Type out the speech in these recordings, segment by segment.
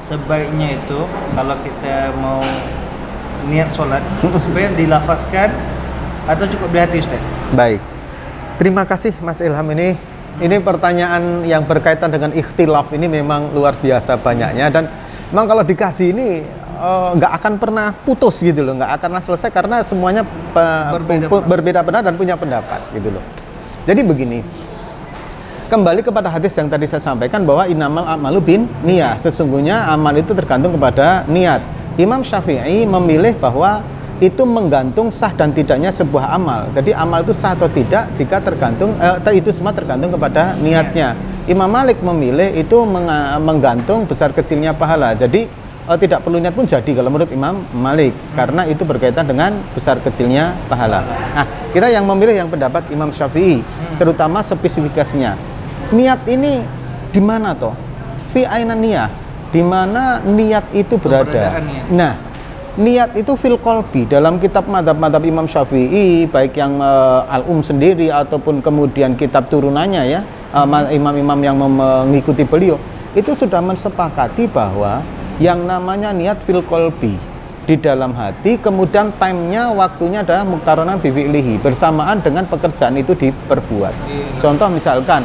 sebaiknya itu kalau kita mau niat sholat sebaiknya dilafazkan atau cukup di hati, Ustaz? Baik. Terima kasih Mas Ilham ini. Ini pertanyaan yang berkaitan dengan ikhtilaf ini memang luar biasa banyaknya, dan memang kalau dikaji ini nggak akan pernah putus gitu loh, nggak akan selesai karena semuanya berbeda pendapat dan punya pendapat gitu loh. Jadi begini, kembali kepada hadis yang tadi saya sampaikan bahwa innamal a'malu bin niyah, sesungguhnya amal itu tergantung kepada niat. Imam Syafi'i memilih bahwa itu menggantung sah dan tidaknya sebuah amal. Jadi amal itu sah atau tidak jika tergantung itu semua tergantung kepada niatnya. Imam Malik memilih itu menggantung besar kecilnya pahala. Jadi tidak perlu niat pun jadi kalau menurut Imam Malik, karena itu berkaitan dengan besar kecilnya pahala. Nah, kita yang memilih yang pendapat Imam Syafi'i, terutama spesifikasinya. Niat ini di mana toh? Fi aina niyah? Di mana niat itu berada? Nah, niat itu fil qalbi. Dalam kitab madhab Imam Syafi'i, baik yang Al-Um sendiri ataupun kemudian kitab turunannya ya, imam-imam yang mengikuti beliau, itu sudah mensepakati bahwa yang namanya niat fil qalbi, di dalam hati, kemudian time-nya, waktunya adalah muqtaranan bi fi'lihi, bersamaan dengan pekerjaan itu diperbuat. Contoh misalkan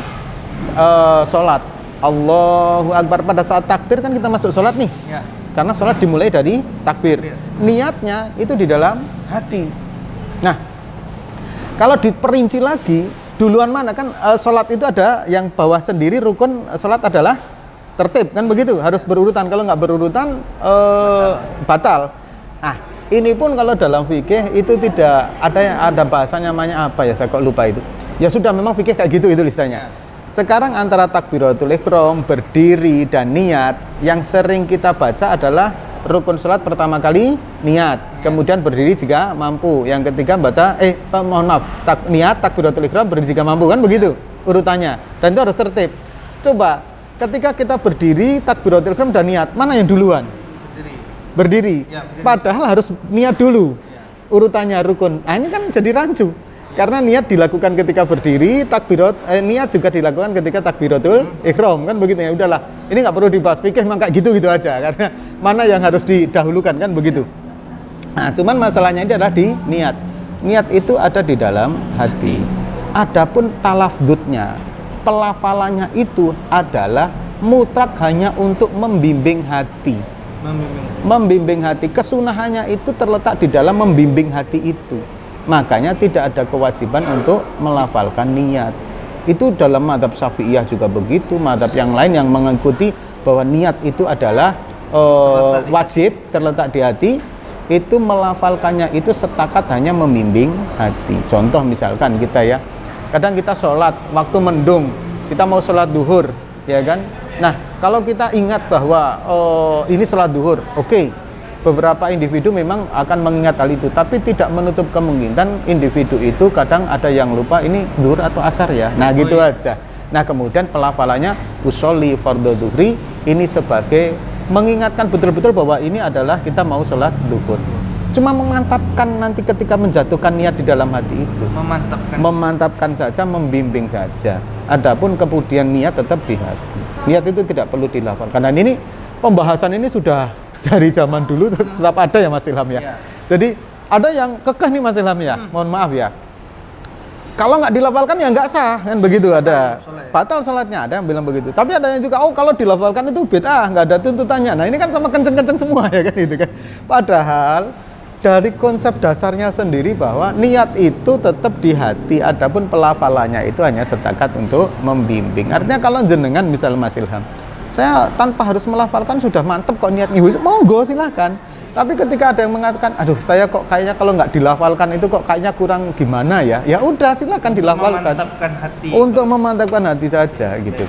sholat, Allahu Akbar, pada saat takbir kan kita masuk sholat nih ya. Karena sholat dimulai dari takbir. Niatnya itu di dalam hati. Nah, kalau diperinci lagi, duluan mana kan sholat itu ada yang bawah sendiri, rukun sholat adalah tertib, kan begitu? Harus berurutan. Kalau nggak berurutan, batal. Nah, ini pun kalau dalam fikih itu tidak ada bahasanya, namanya apa ya? Saya kok lupa itu. Ya sudah, memang fikih kayak gitu itu listanya. Sekarang antara takbiratul ihram, berdiri, dan niat, yang sering kita baca adalah rukun sholat pertama kali niat, kemudian berdiri jika mampu, yang ketiga baca niat, takbiratul ihram, berdiri jika mampu, kan begitu urutannya, dan itu harus tertib. Coba ketika kita berdiri, takbiratul ihram dan niat, mana yang duluan? Berdiri. Ya, padahal harus niat dulu urutannya rukun. Nah, ini kan jadi rancu. Karena niat dilakukan ketika berdiri, niat juga dilakukan ketika takbiratul ihram, kan begitu ya. Udahlah, ini nggak perlu dibahas fikih, memang kayak gitu aja, karena mana yang harus didahulukan, kan begitu. Nah, cuman masalahnya ini adalah di niat. Niat itu ada di dalam hati. Adapun talafdzutnya, pelafalannya itu adalah mutlak hanya untuk membimbing hati. Membimbing hati, kesunahannya itu terletak di dalam membimbing hati itu. Makanya tidak ada kewajiban untuk melafalkan niat. Itu dalam madhab Syafi'iyah juga begitu, madhab yang lain yang mengikuti bahwa niat itu adalah wajib, terletak di hati. Itu melafalkannya itu setakat hanya membimbing hati. Contoh misalkan kita ya, kadang kita sholat waktu mendung, kita mau sholat duhur, ya kan? Nah, kalau kita ingat bahwa ini sholat duhur, oke. Beberapa individu memang akan mengingat hal itu, tapi tidak menutup kemungkinan individu itu kadang ada yang lupa ini duhur atau asar ya. Nah, gitu aja. Nah, kemudian pelafalannya usolli fardhu duhri, ini sebagai mengingatkan betul-betul bahwa ini adalah kita mau sholat duhur. Cuma memantapkan nanti ketika menjatuhkan niat di dalam hati itu. Memantapkan saja, membimbing saja. Adapun kemudian niat tetap di hati. Niat itu tidak perlu dilafalkan. Dan ini pembahasan ini sudah dari zaman dulu tetap ada ya Mas Ilham ya. Jadi ada yang kekeh nih Mas Ilham ya. Mohon maaf ya. Kalau nggak dilafalkan ya nggak sah, kan begitu, ada. Batal sholatnya, ada yang bilang begitu. Tapi ada yang juga, kalau dilafalkan itu bid'ah, nggak ada tuntutannya. Nah, ini kan sama kenceng-kenceng semua ya kan itu kan. Padahal dari konsep dasarnya sendiri bahwa niat itu tetap di hati, adapun pelafalannya itu hanya setakat untuk membimbing. Artinya kalau jenengan misal Mas Ilham, saya tanpa harus melafalkan sudah mantep kok niatnya, monggo silahkan. Tapi ketika ada yang mengatakan, aduh saya kok kayaknya kalau nggak dilafalkan itu kok kayaknya kurang gimana ya, ya udah silahkan dilafalkan. Memantapkan hati. Untuk memantapkan hati saja gitu.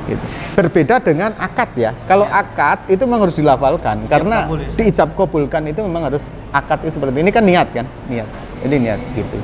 Gitu. Berbeda dengan akad ya. Kalau akad itu memang harus dilafalkan, karena diijab kabulkan itu memang harus akad itu seperti ini kan niat kan, niat. Jadi niat gitu.